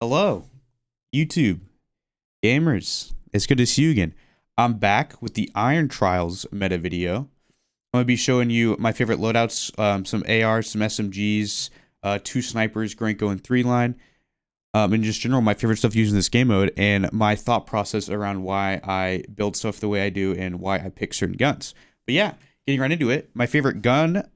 Hello, YouTube gamers. It's good to see you again. I'm back with the Iron Trials meta video. I'm going to be showing you my favorite loadouts, some ARs, some SMGs, 2 snipers, Gorenko and 3-line, and just general my favorite stuff using this game mode, and my thought process around why I build stuff the way I do and why I pick certain guns. But yeah, getting right into it, my favorite gun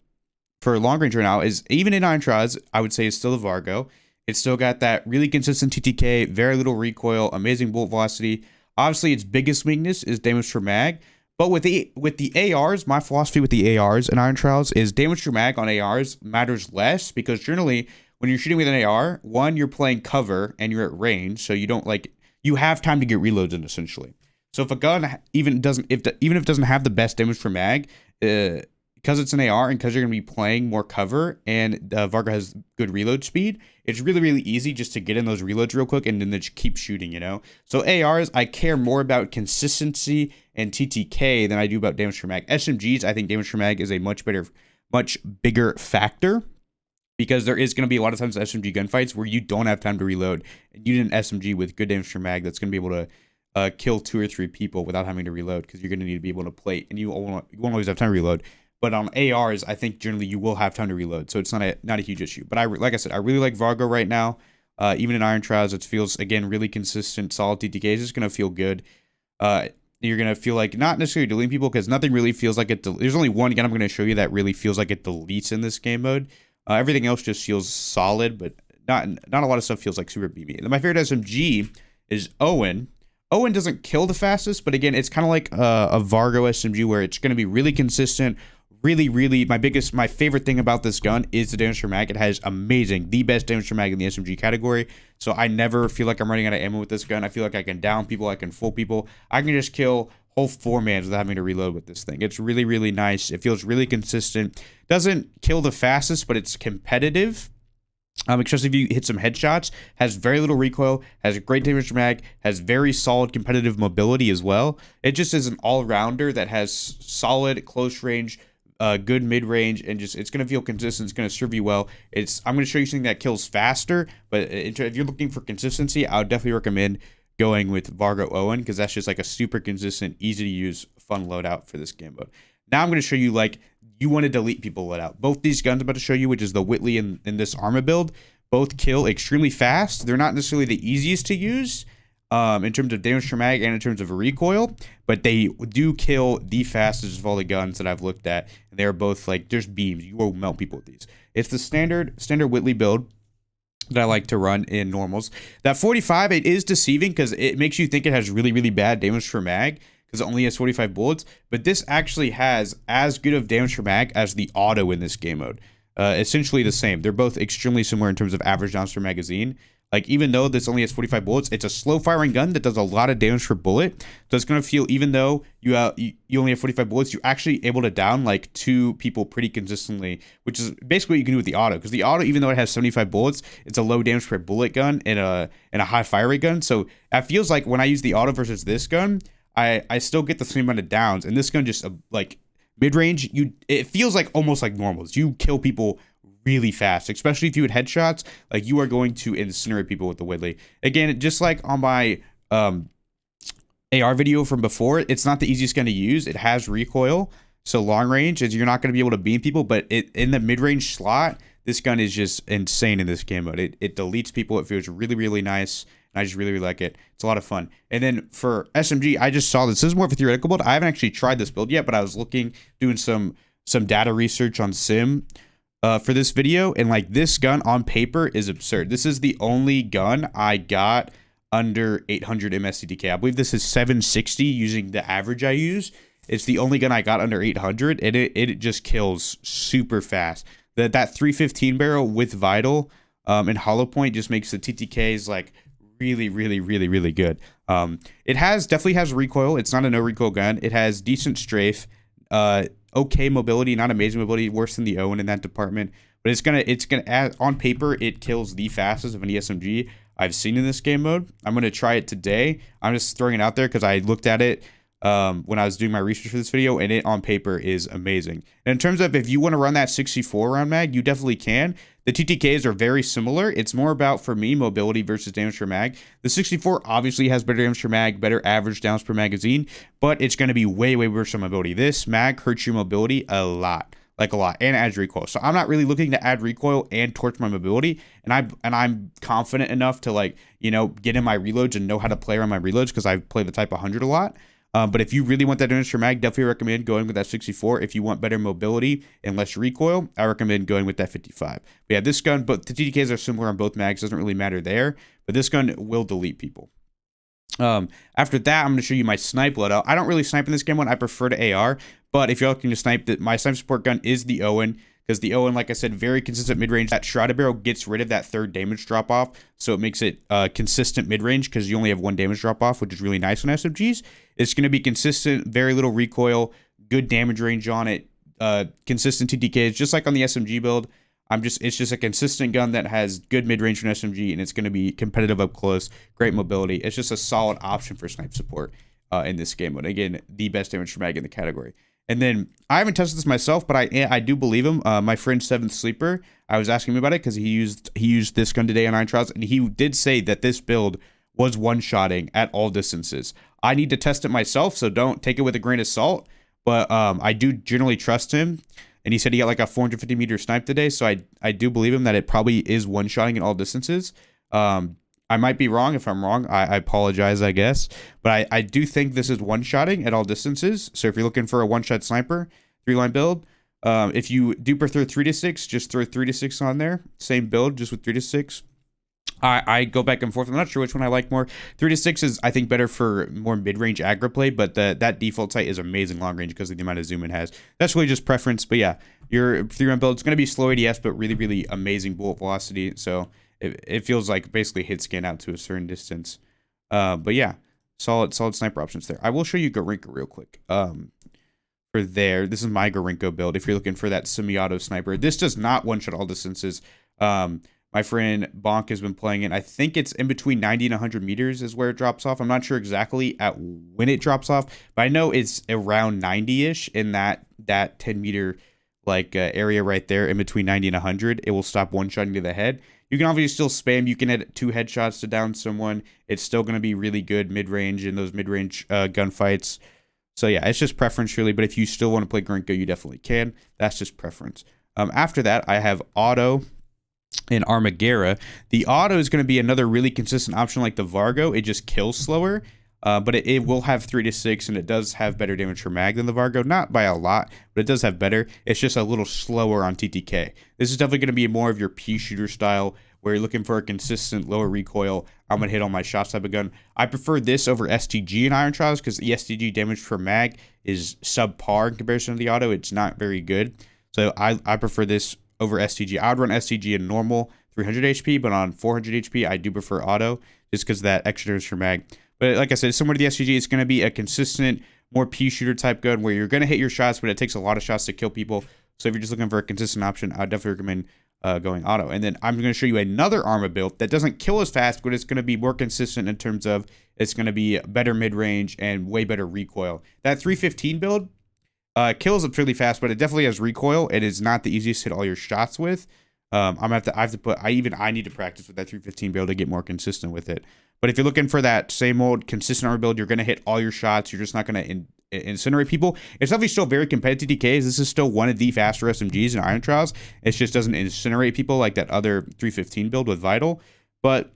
for long range right now is, even in Iron Trials, I would say is still the Vargo. It's still got that really consistent TTK, very little recoil, amazing bullet velocity. Obviously, its biggest weakness is damage per mag. But with the ARs, my philosophy with the ARs in Iron Trials is damage per mag on ARs matters less, because generally, when you're shooting with an AR, one, you're playing cover and you're at range, so you don't you have time to get reloads in, essentially. So if a gun even if it doesn't have the best damage per mag, because it's an AR and because you're going to be playing more cover and Vargo has good reload speed, it's really, really easy just to get in those reloads real quick and then just keep shooting, you know? So ARs, I care more about consistency and TTK than I do about damage per mag. SMGs, I think damage per mag is a much bigger factor, because there is going to be a lot of times SMG gunfights where you don't have time to reload, and you need an SMG with good damage per mag that's going to be able to kill 2 or 3 people without having to reload, because you're going to need to be able to plate, and you won't always have time to reload. But on ARs, I think generally you will have time to reload, so it's not a huge issue. But like I said, I really like Vargo right now. Even in Iron Trials, it feels, again, really consistent, solid TTK. It's just going to feel good. You're going to feel like not necessarily deleting people, because nothing really feels like it. There's only one gun I'm going to show you that really feels like it deletes in this game mode. Everything else just feels solid, but not a lot of stuff feels like super beamy. And my favorite SMG is Owen. Owen doesn't kill the fastest, but again, it's kind of like a Vargo SMG, where it's going to be really consistent. Really, my favorite thing about this gun is the damage per mag. It has the best damage per mag in the SMG category. So I never feel like I'm running out of ammo with this gun. I feel like I can down people, I can fool people. I can just kill whole 4-mans without having to reload with this thing. It's really, really nice. It feels really consistent. Doesn't kill the fastest, but it's competitive. Especially if you hit some headshots. Has very little recoil, has a great damage per mag, has very solid competitive mobility as well. It just is an all-rounder that has solid close range, good mid-range, and just it's going to feel consistent. It's going to serve you well. I'm going to show you something that kills faster, but if you're looking for consistency, I would definitely recommend going with Vargo Owen, because that's just like a super consistent, easy to use, fun loadout for this game mode. Now I'm going to show you, like, you want to delete people loadout. Both these guns I'm about to show you, which is the Whitley and this Arma build, both kill extremely fast. They're not necessarily the easiest to use in terms of damage per mag and in terms of recoil, but they do kill the fastest of all the guns that I've looked at. And they're both like, there's beams. You will melt people with these. It's the standard Whitley build that I like to run in normals. That 45, it is deceiving because it makes you think it has really, really bad damage per mag, because it only has 45 bullets, but this actually has as good of damage per mag as the auto in this game mode. Essentially the same. They're both extremely similar in terms of average rounds per magazine. Like, even though this only has 45 bullets, it's a slow firing gun that does a lot of damage per bullet. So it's going to feel, even though you only have 45 bullets, you're actually able to down like 2 people pretty consistently, which is basically what you can do with the auto. Because the auto, even though it has 75 bullets, it's a low damage per bullet gun and a high fire rate gun. So it feels like when I use the auto versus this gun, I still get the same amount of downs. And this gun just like mid-range, it feels like almost like normals. You kill people really fast, especially if you had headshots. Like, you are going to incinerate people with the Whitley. Again, just like on my AR video from before, it's not the easiest gun to use. It has recoil, so long range is you're not going to be able to beam people, but in the mid-range slot, this gun is just insane in this game mode. It deletes people. It feels really, really nice, and I just really, really like it. It's a lot of fun. And then for SMG, I just saw this. This is more of a theoretical build. I haven't actually tried this build yet, but I was doing some data research on Sim for this video, and like, this gun on paper is absurd. This is the only gun I got under 800 MSTTK. I believe this is 760 using the average I use. It's the only gun I got under 800, and it just kills super fast. That 315 barrel with Vital and Hollow Point just makes the TTKs like really, really, really, really good. It definitely has recoil. It's not a no recoil gun. It has decent strafe. Okay mobility, not amazing mobility, worse than the Owen in that department, but it's gonna on paper, it kills the fastest of any SMG I've seen in this game mode. I'm gonna try it today. I'm just throwing it out there because I looked at it when I was doing my research for this video, and it on paper is amazing. And in terms of if you want to run that 64 round mag, you definitely can. The TTKs are very similar. It's more about, for me, mobility versus damage per mag. The 64 obviously has better damage per mag, better average downs per magazine, but it's going to be way, way worse on mobility. This mag hurts your mobility a lot. Like a lot, and adds recoil. So I'm not really looking to add recoil and torch my mobility, and I'm confident enough to, like, you know, get in my reloads and know how to play around my reloads because I play the Type 100 a lot. But if you really want that damage per mag, definitely recommend going with that 64. If you want better mobility and less recoil, I recommend going with that 55. But yeah, this gun, but the TTKs are similar on both mags. Doesn't really matter there, but this gun will delete people. After that, I'm going to show you my snipe loadout. I don't really snipe in this game one. I prefer to AR, but if you're looking to snipe, my snipe support gun is the Owen, because the Owen, like I said, very consistent mid-range. That Shrouded Barrel gets rid of that third damage drop-off, so it makes it consistent mid-range, because you only have one damage drop-off, which is really nice on SMGs. It's going to be consistent, very little recoil, good damage range on it, consistent TTKs, just like on the SMG build. It's just a consistent gun that has good mid-range from SMG, and it's going to be competitive up close, great mobility. It's just a solid option for snipe support in this game. But again, the best damage per mag in the category. And then I haven't tested this myself, but I do believe him. My friend Seventh Sleeper, I was asking him about it because he used this gun today on Iron Trials, and he did say that this build was one-shotting at all distances. I need to test it myself, so don't take it with a grain of salt. But I do generally trust him. And he said he got like a 450 meter snipe today, so I do believe him that it probably is one-shotting at all distances. I might be wrong. If I'm wrong, I apologize, I guess. But I do think this is one-shotting at all distances. So if you're looking for a one-shot sniper, 3-line build, if you do prefer 3-6, just throw 3-6 on there. Same build, just with 3-6. I go back and forth. I'm not sure which one I like more. 3-6 is, I think, better for more mid-range aggro play, but that default sight is amazing long range because of the amount of zoom it has. That's really just preference. But yeah, your 3-round build is going to be slow ADS, but really, really amazing bullet velocity. So it feels like basically hit scan out to a certain distance. But yeah, solid sniper options there. I will show you Gorenko real quick. For there, this is my Gorenko build. If you're looking for that semi-auto sniper, this does not one-shot all distances. My friend Bonk has been playing it. I think it's in between 90 and 100 meters is where it drops off. I'm not sure exactly at when it drops off, but I know it's around 90-ish in that 10-meter like area right there in between 90 and 100. It will stop one-shotting to the head. You can obviously still spam. You can hit 2 headshots to down someone. It's still going to be really good mid-range in those mid-range gunfights. So yeah, it's just preference really, but if you still want to play Gorenko, you definitely can. That's just preference. After that, I have auto in Armaguerra. The auto is going to be another really consistent option like the Vargo. It just kills slower, but it will have 3-6, and it does have better damage per mag than the Vargo. Not by a lot, but it does have better. It's just a little slower on TTK. This is definitely going to be more of your pea shooter style, where you're looking for a consistent lower recoil. I'm going to hit all my shots type of gun. I prefer this over STG in Iron Trials because the STG damage per mag is subpar in comparison to the auto. It's not very good. So I prefer this over STG. I would run STG in normal 300 HP, but on 400 HP, I do prefer auto just because of that extra damage per mag. But like I said, similar to the STG, it's going to be a consistent, more pea shooter type gun where you're going to hit your shots, but it takes a lot of shots to kill people. So if you're just looking for a consistent option, I would definitely recommend going auto. And then I'm going to show you another Arma build that doesn't kill as fast, but it's going to be more consistent in terms of it's going to be better mid-range and way better recoil. That 315 build kills up really fast, but it definitely has recoil. It is not the easiest to hit all your shots with. I need to practice with that 315 build to get more consistent with it. But if you're looking for that same old consistent Arma build, you're going to hit all your shots. You're just not going to incinerate people. It's definitely still very competitive DKs. This is still one of the faster SMGs in Iron Trials. It just doesn't incinerate people like that other 315 build with Vital. But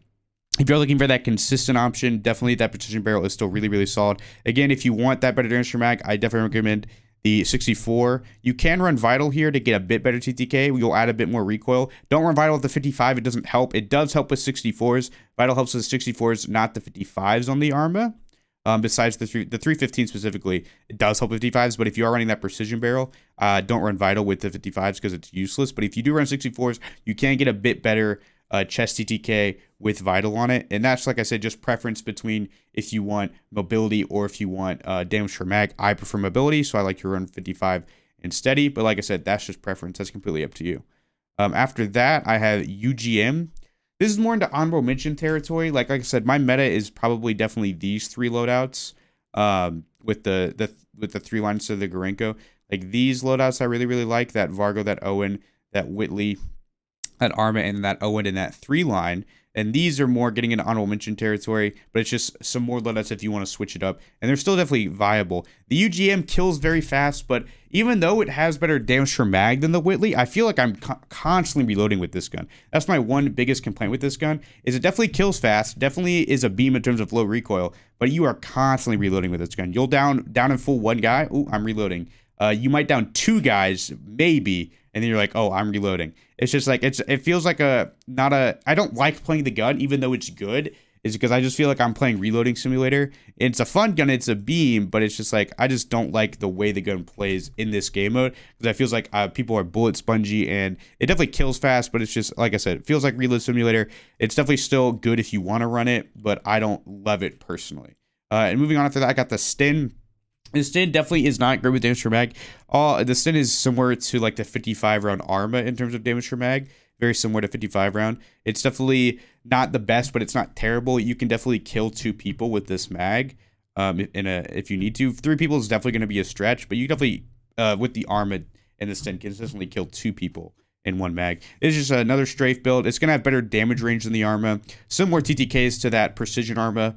if you're looking for that consistent option, definitely that precision barrel is still really, really solid. Again, if you want that better damage per mag, I definitely recommend the 64. You can run Vital here to get a bit better TTK. You'll add a bit more recoil. Don't run Vital with the 55. It doesn't help. It does help with 64s. Vital helps with the 64s, not the 55s on the Arma. Besides the 315 specifically, it does help with 55s, but if you are running that precision barrel, don't run Vital with the 55s because it's useless. But if you do run 64s, you can get a bit better chest TTK with Vital on it. And that's, like I said, just preference between if you want mobility or if you want damage per mag. I prefer mobility, so I like to run 55 and steady. But like I said, that's just preference. That's completely up to you. After that, I have UGM. This is more into honorable mention territory. Like I said, my meta is probably definitely these 3 loadouts. with the 3 lines to the Gorenko. Like these loadouts I really like, that Vargo, that Owen, that Whitley, that Arma, and that Owen in that 3 line. And these are more getting into honorable mention territory, but it's just some more loadouts if you want to switch it up. And they're still definitely viable. The UGM kills very fast, but even though it has better damage per mag than the Whitley, I feel like I'm constantly reloading with this gun. That's my one biggest complaint with this gun, is it definitely kills fast, definitely is a beam in terms of low recoil, but you are constantly reloading with this gun. You'll down in full 1 guy. Ooh, I'm reloading. You might down 2 guys, maybe, and then you're like, oh, I'm reloading. It's just like, it feels like I don't like playing the gun, even though it's good, is because I just feel like I'm playing reloading simulator. It's a fun gun, it's a beam, but it's just like, I just don't like the way the gun plays in this game mode, because it feels like people are bullet spongy, and it definitely kills fast, but it's just, like I said, it feels like reload simulator. It's definitely still good if you want to run it, but I don't love it personally. And moving on after that, I got the Sten. The Sten definitely is not great with damage per mag. The Sten is similar to like the 55 round Arma in terms of damage per mag. Very similar to 55 round. It's definitely not the best, but it's not terrible. You can definitely kill 2 people with this mag. If you need to. 3 people is definitely going to be a stretch, but you definitely, with the Arma and the Sten, consistently kill 2 people in 1 mag. It's just another strafe build. It's going to have better damage range than the Arma. Similar TTKs to that Precision Arma.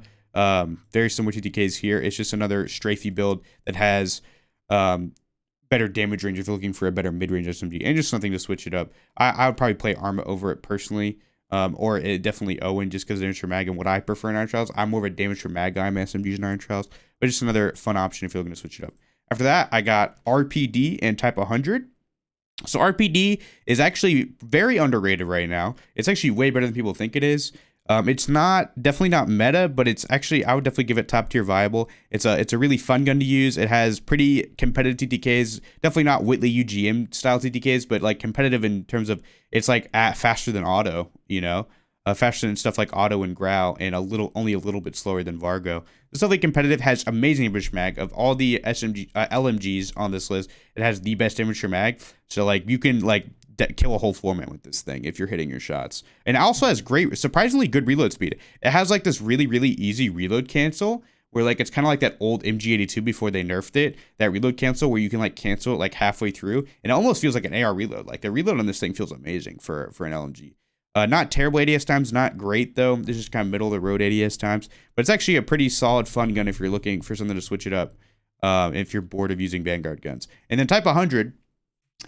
Very similar to TKs here. It's just another strafey build that has better damage range if you're looking for a better mid-range SMG, and just something to switch it up. I would probably play Arma over it personally, or definitely Owen, just because of damage per mag and what I prefer in Iron Trials. I'm more of a damage per mag guy in SMGs in Iron Trials, but just another fun option if you're looking to switch it up. After that, I got RPD and Type 100. So RPD is actually very underrated right now. It's actually way better than people think it is. It's definitely not meta, but it's actually, I would definitely give it top tier viable. It's a really fun gun to use. It has pretty competitive TTKs, definitely not Whitley UGM style TTKs, but like competitive in terms of it's like faster than auto, faster than stuff like auto and growl, and only a little bit slower than Vargo. It's definitely competitive, has amazing damage mag. Of all the LMGs on this list, it has the best damage mag. So like you can like kill a whole floorman with this thing if you're hitting your shots. And it also has surprisingly good reload speed. It has like this really easy reload cancel, where like it's kind of like that old MG82 before they nerfed it, that reload cancel where you can like cancel it like halfway through, and it almost feels like an AR reload. Like the reload on this thing feels amazing for an LMG. Not terrible ADS times, not great though. This is kind of middle of the road ADS times, but it's actually a pretty solid fun gun if you're looking for something to switch it up, if you're bored of using Vanguard guns. And then Type 100,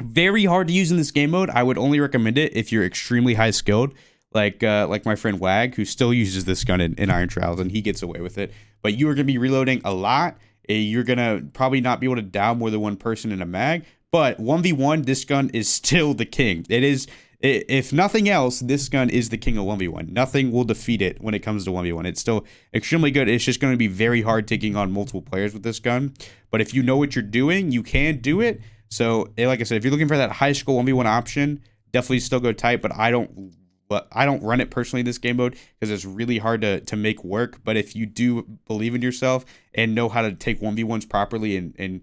very hard to use in this game mode. I would only recommend it if you're extremely high skilled, like my friend Wag, who still uses this gun in Iron Trials, and he gets away with it. But you are going to be reloading a lot. You're going to probably not be able to down more than 1 person in a mag, but 1v1, this gun is still the king. It is, if nothing else, this gun is the king of 1v1. Nothing will defeat it when it comes to 1v1. It's still extremely good. It's just going to be very hard taking on multiple players with this gun. But if you know what you're doing, you can do it. So, like I said, if you're looking for that high school 1v1 option, definitely still go Type, but I don't run it personally in this game mode because it's really hard to make work. But if you do believe in yourself and know how to take 1v1s properly and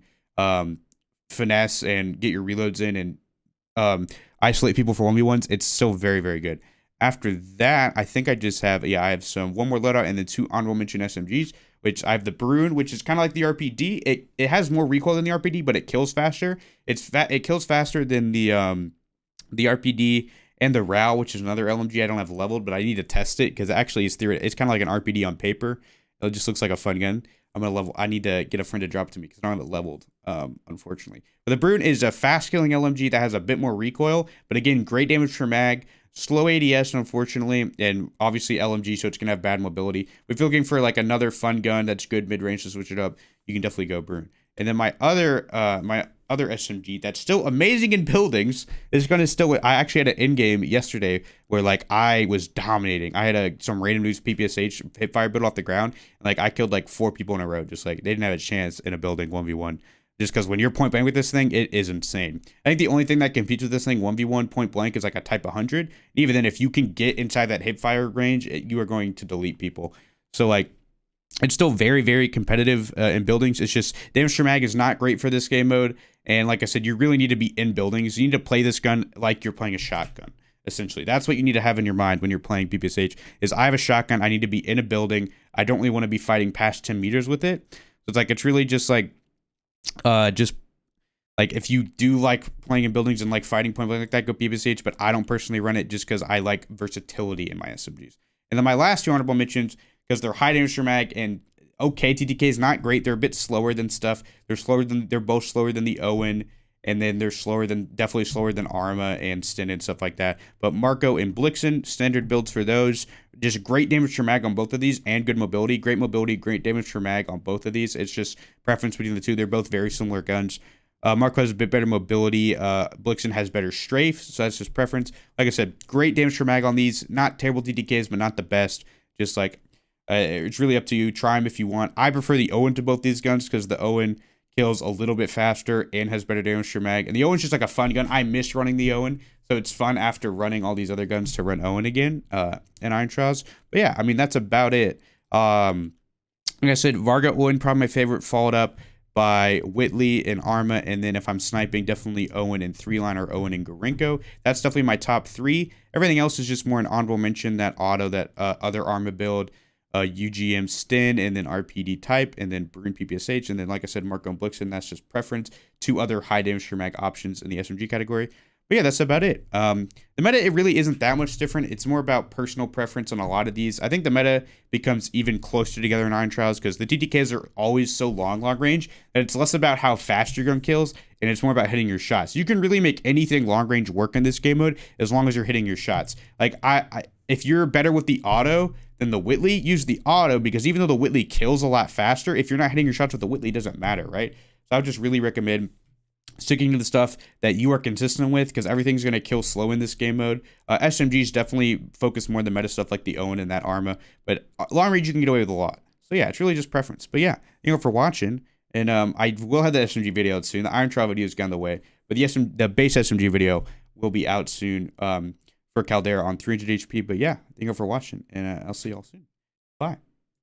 finesse and get your reloads in and isolate people for 1v1s, it's still very good. After that, I think I just have, I have one more loadout and then 2 honorable mention SMGs, which I have the Bruen, which is kind of like the RPD. It has more recoil than the RPD, but it kills faster. It kills faster than the RPD and the RAL, which is another LMG I don't have leveled, but I need to test it because actually it's kind of like an RPD on paper. It just looks like a fun gun. I need to get a friend to drop it to me because I don't have it leveled, unfortunately. But the Bruen is a fast killing LMG that has a bit more recoil, but again, great damage per mag. Slow ADS, unfortunately, and obviously LMG, so it's going to have bad mobility. But if you're looking for like another fun gun that's good mid-range to switch it up, you can definitely go Bruen. And then my other SMG that's still amazing in buildings is going to still... I actually had an in-game yesterday where like I was dominating. I had some random news PPSH hipfire build off the ground, and like I killed like 4 people in a row. Just like they didn't have a chance in a building 1v1. Just because when you're point blank with this thing, it is insane. I think the only thing that competes with this thing 1v1 point blank is like a Type 100. Even then, if you can get inside that hipfire range, you are going to delete people. So like, it's still very competitive in buildings. It's just damage per mag is not great for this game mode. And like I said, you really need to be in buildings. You need to play this gun like you're playing a shotgun. Essentially, that's what you need to have in your mind when you're playing PPSH. Is I have a shotgun. I need to be in a building. I don't really want to be fighting past 10 meters with it. it's like, it's really just like, just like, if you do like playing in buildings and like fighting point blank like that, go PPSH, but I don't personally run it just because I like versatility in my SMGs. And then my last two honorable mentions, because they're high damage per mag and okay, TTK is not great. They're a bit slower than stuff. They're both slower than the Owen, and then they're definitely slower than Arma and Sten and stuff like that. But Marco and Blixen, standard builds for those. Just great damage per mag on both of these and good mobility. Great mobility, great damage per mag on both of these. It's just preference between the two. They're both very similar guns. Marco has a bit better mobility. Blixen has better strafe, so that's just preference. Like I said, great damage per mag on these. Not terrible TTKs, but not the best. Just like, it's really up to you. Try them if you want. I prefer the Owen to both these guns because the Owen kills a little bit faster and has better damage per mag. And the Owen's just like a fun gun. I miss running the Owen, so it's fun after running all these other guns to run Owen again in Iron Trials. But yeah, I mean, that's about it. Like I said, Vargo, Owen, probably my favorite, followed up by Whitley and Arma, and then if I'm sniping, definitely Owen and 3-line or Owen and Gorenko. That's definitely my top 3. Everything else is just more an honorable mention, that auto, that other Arma build, UGM Sten, and then RPD type, and then Bruen PPSH, and then like I said, Marco and Blixen. That's just preference. 2 other high damage per mag options in the SMG category. But yeah, that's about it. The meta, it really isn't that much different. It's more about personal preference on a lot of these. I think the meta becomes even closer together in Iron Trials because the TTKs are always so long range that it's less about how fast your gun kills and it's more about hitting your shots. You can really make anything long range work in this game mode as long as you're hitting your shots. Like, if you're better with the auto than the Whitley, use the auto, because even though the Whitley kills a lot faster, if you're not hitting your shots with the Whitley, it doesn't matter, right? So I would just really recommend sticking to the stuff that you are consistent with, because everything's going to kill slow in this game mode. SMGs definitely focus more on the meta stuff like the Owen and that Arma, but long range you can get away with a lot. So yeah, it's really just preference. But yeah, thank you for watching, and I will have the SMG video out soon. The Iron Trial video is gone the way, but the base SMG video will be out soon for Caldera on 300 HP. But yeah, thank you for watching, and I'll see y'all soon. Bye.